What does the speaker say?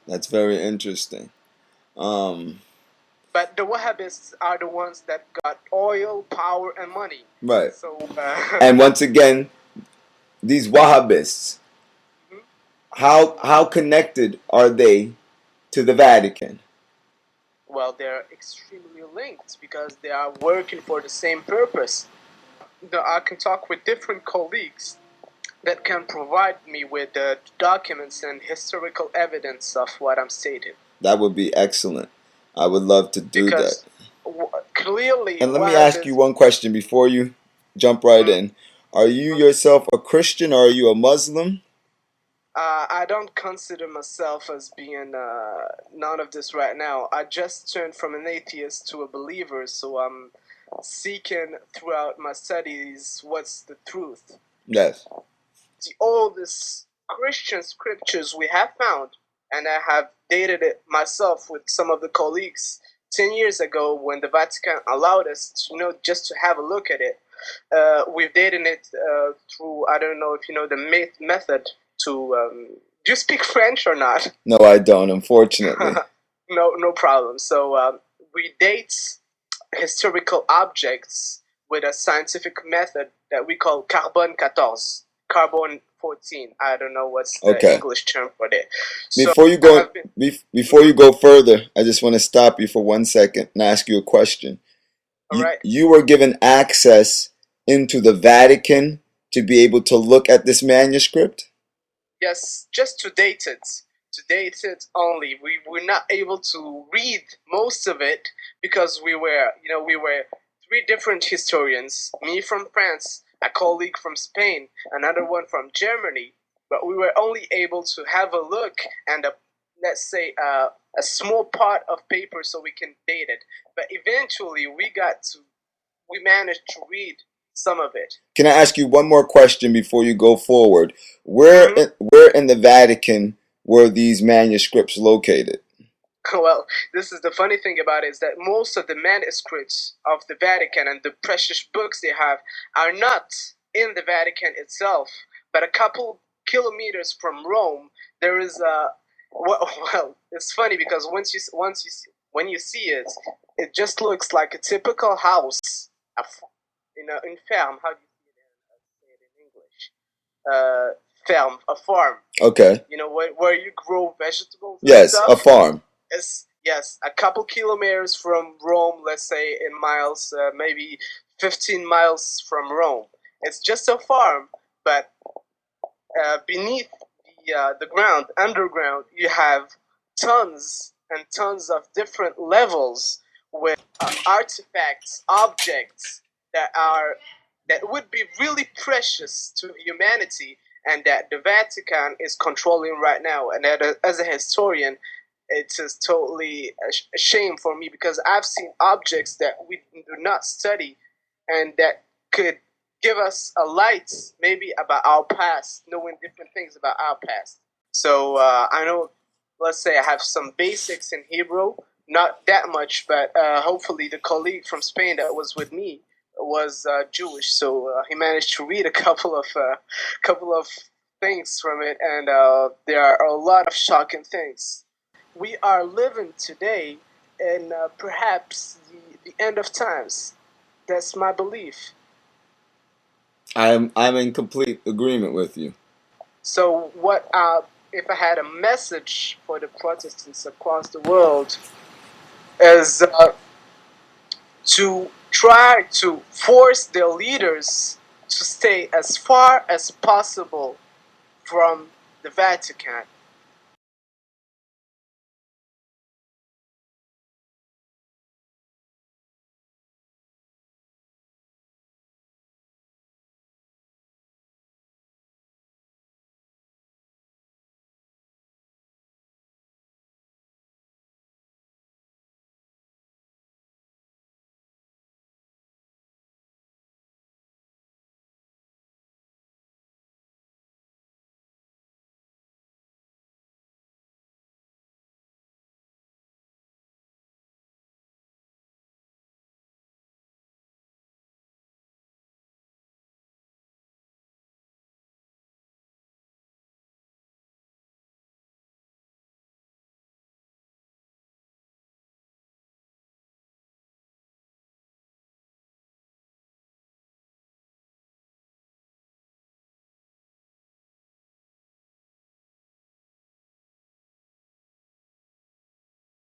That's very interesting. Um, But the Wahhabists are the ones that got oil, power, and money. right. So, And once again, these Wahhabists, how connected are they to the Vatican? well, they're extremely linked because they are working for the same purpose. I can talk with different colleagues that can provide me with the documents and historical evidence of what I'm stating. That would be excellent. I would love to do that. Because clearly, And let me ask you Wahhabism. one question before you jump right Mm, in. Are you mm, yourself a Christian or are you a Muslim? I don't consider myself as being none of this right now. I just turned from an atheist to a believer, so I'm seeking throughout my studies what's the truth. Yes. The oldest Christian scriptures we have found, and I have dated it myself with some of the colleagues 10 years ago when the Vatican allowed us to, just to have a look at it. We've dated it through, I don't know if you know the method to. Do you speak French or not? No, I don't, unfortunately. No problem. So we date historical objects with a scientific method that we call carbon 14. I don't know what's the Okay. English term for it. So Before you I go have been. before you go further, I just want to stop you for 1 second and ask you a question. All right. You were given access into the Vatican to be able to look at this manuscript? Yes, just to date it. To date it only. We were not able to read most of it because we were three different historians. Me from France, a colleague from Spain, another one from Germany. But we were only able to have a look and let's say a small part of paper so we can date it. But eventually we managed to read some of it. Can I ask you one more question before you go forward? Mm-hmm. Where in the Vatican were these manuscripts located? Well, this is the funny thing about it is that most of the manuscripts of the Vatican and the precious books they have are not in the Vatican itself, but a couple kilometers from Rome. There is a well, it's funny because when you see it, it just looks like a typical house, in ferm. How do you say it in English? Ferm, a farm. Okay. You know where you grow vegetables and Yes, a stuff. farm. It's yes, a couple kilometers from Rome. Let's say in miles, maybe 15 miles from Rome. It's just a farm, but beneath the ground, underground, you have tons and tons of different levels with artifacts, objects that are that would be really precious to humanity, and that the Vatican is controlling right now. And that, as a historian, it's just totally a shame for me because I've seen objects that we do not study, and that could give us a light maybe about our past, knowing different things about our past. So I know, let's say I have some basics in Hebrew, not that much, but hopefully the colleague from Spain that was with me was Jewish, so he managed to read a couple of things from it, and there are a lot of shocking things. We are living today in perhaps the end of times. That's my belief. I'm in complete agreement with you. So, what if I had a message for the Protestants across the world is to try to force their leaders to stay as far as possible from the Vatican.